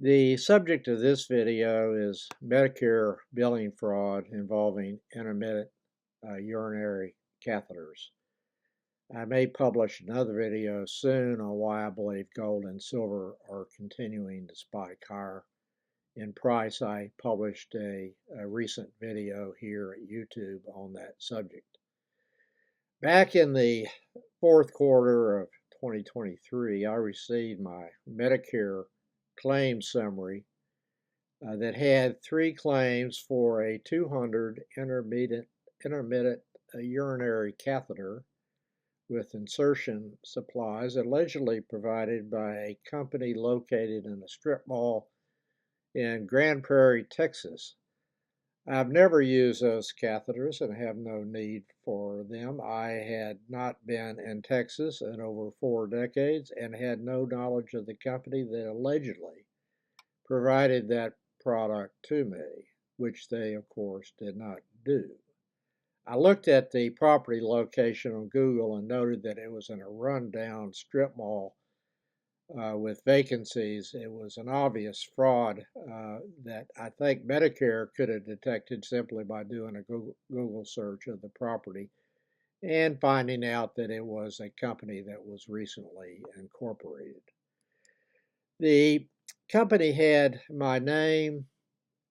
The subject of this video is Medicare billing fraud involving intermittent urinary catheters. I may publish another video soon on why I believe gold and silver are continuing to spike higher in price. I published a recent video here at YouTube on that subject. Back in the fourth quarter of 2023, I received my Medicare claim summary that had 3 claims for a 200 intermittent urinary catheter with insertion supplies allegedly provided by a company located in a strip mall in Grand Prairie, Texas. I've never used those catheters and have no need for them. I had not been in Texas in over 4 decades and had no knowledge of the company that allegedly provided that product to me, which they, of course, did not do. I looked at the property location on Google and noted that it was in a rundown strip mall with vacancies. It was an obvious fraud that I think Medicare could have detected simply by doing a Google search of the property and finding out that it was a company that was recently incorporated. The company had my name,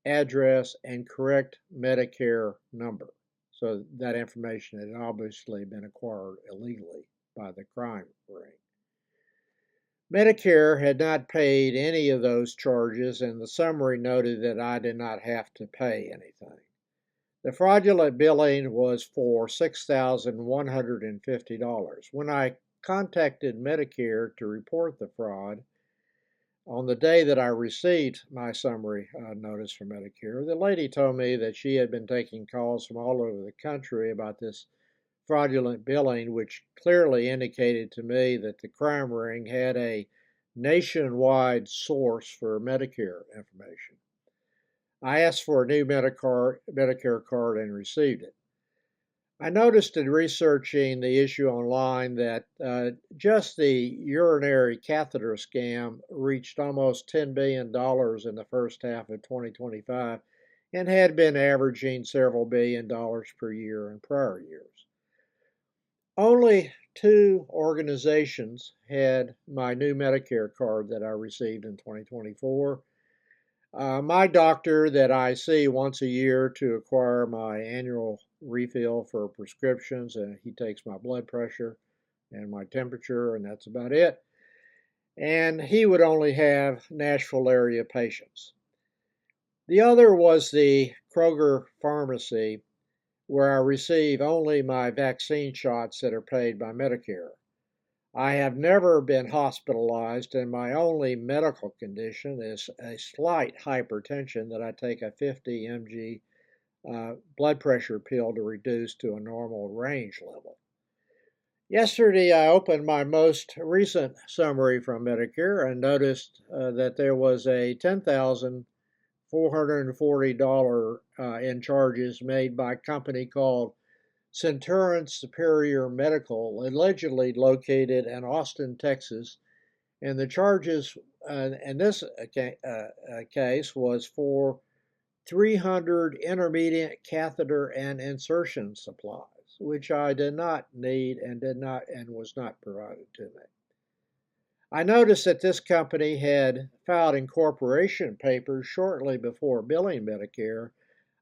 address, and correct Medicare number. So that information had obviously been acquired illegally by the crime ring. Medicare had not paid any of those charges, and the summary noted that I did not have to pay anything. The fraudulent billing was for $6,150. When I contacted Medicare to report the fraud, on the day that I received my summary notice from Medicare, the lady told me that she had been taking calls from all over the country about this fraudulent billing, which clearly indicated to me that the crime ring had a nationwide source for Medicare information. I asked for a new Medicare card and received it. I noticed in researching the issue online that just the urinary catheter scam reached almost $10 billion in the first half of 2025 and had been averaging several billion dollars per year in prior years. Only 2 organizations had my new Medicare card that I received in 2024. My doctor that I see once a year to acquire my annual refill for prescriptions, and he takes my blood pressure and my temperature, and that's about it. And he would only have Nashville area patients. The other was the Kroger Pharmacy, where I receive only my vaccine shots that are paid by Medicare. I have never been hospitalized, and my only medical condition is a slight hypertension that I take a 50 mg blood pressure pill to reduce to a normal range level. Yesterday, I opened my most recent summary from Medicare and noticed that there was a $10,440 in charges made by a company called Centurion Superior Medical, allegedly located in Austin, Texas, and the charges in this case was for 300 intermediate catheter and insertion supplies, which I did not need and was not provided to me. I noticed that this company had filed incorporation papers shortly before billing Medicare.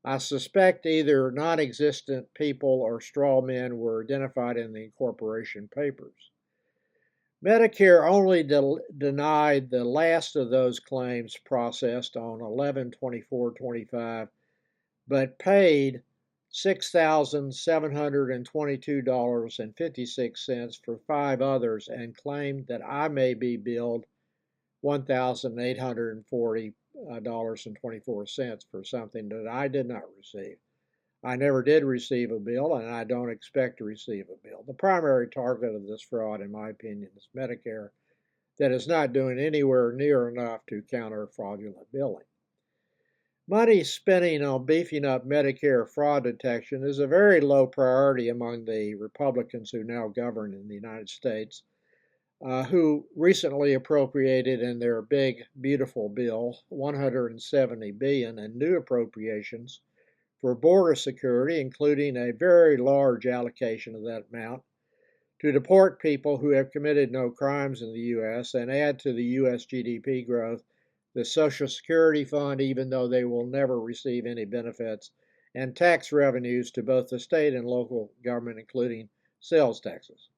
I suspect either non-existent people or straw men were identified in the incorporation papers. Medicare only denied the last of those claims processed on 11/24/25, but paid $6,722.56 for 5 others and claimed that I may be billed $1,840.24 for something that I did not receive. I never did receive a bill, and I don't expect to receive a bill. The primary target of this fraud, in my opinion, is Medicare, that is not doing anywhere near enough to counter fraudulent billing. Money spending on beefing up Medicare fraud detection is a very low priority among the Republicans who now govern in the United States. who recently appropriated in their big, beautiful bill $170 billion in new appropriations for border security, including a very large allocation of that amount to deport people who have committed no crimes in the U.S. and add to the U.S. GDP growth the Social Security Fund, even though they will never receive any benefits, and tax revenues to both the state and local government, including sales taxes.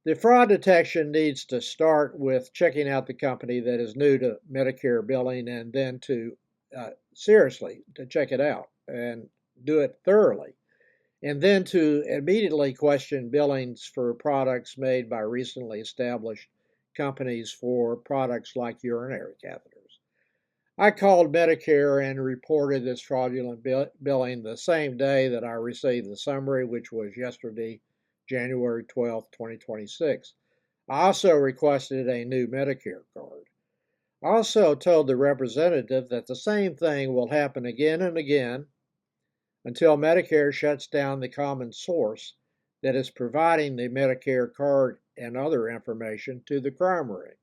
The fraud detection needs to start with checking out the company that is new to Medicare billing and then to seriously to check it out and do it thoroughly. And then to immediately question billings for products made by recently established companies for products like urinary catheters. I called Medicare and reported this fraudulent billing the same day that I received the summary, which was yesterday, January 12, 2026. I also requested a new Medicare card. I also told the representative that the same thing will happen again and again until Medicare shuts down the common source that is providing the Medicare card and other information to the crime ring.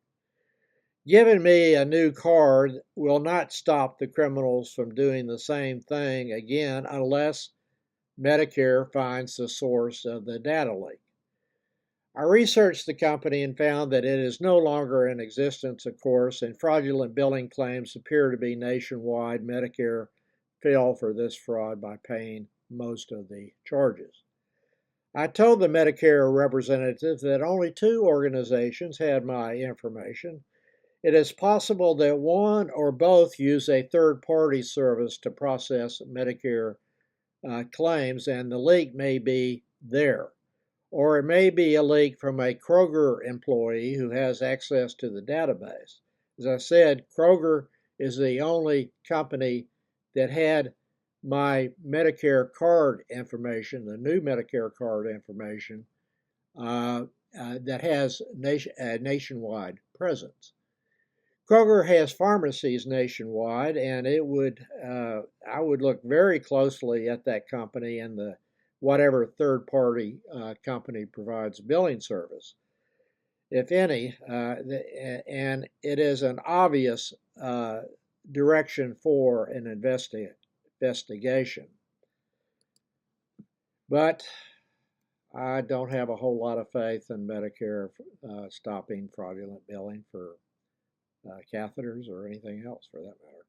Giving me a new card will not stop the criminals from doing the same thing again unless Medicare finds the source of the data leak. I researched the company and found that it is no longer in existence, of course, and fraudulent billing claims appear to be nationwide. Medicare fell for this fraud by paying most of the charges. I told the Medicare representative that only 2 organizations had my information. It is possible that one or both use a third-party service to process Medicare claims, and the leak may be there. Or it may be a leak from a Kroger employee who has access to the database. As I said, Kroger is the only company that had my Medicare card information, the new Medicare card information, that has nationwide presence. Kroger has pharmacies nationwide, and I would look very closely at that company and the whatever third-party company provides billing service, if any, and it is an obvious direction for an investigation. But I don't have a whole lot of faith in Medicare stopping fraudulent billing for catheters or anything else for that matter.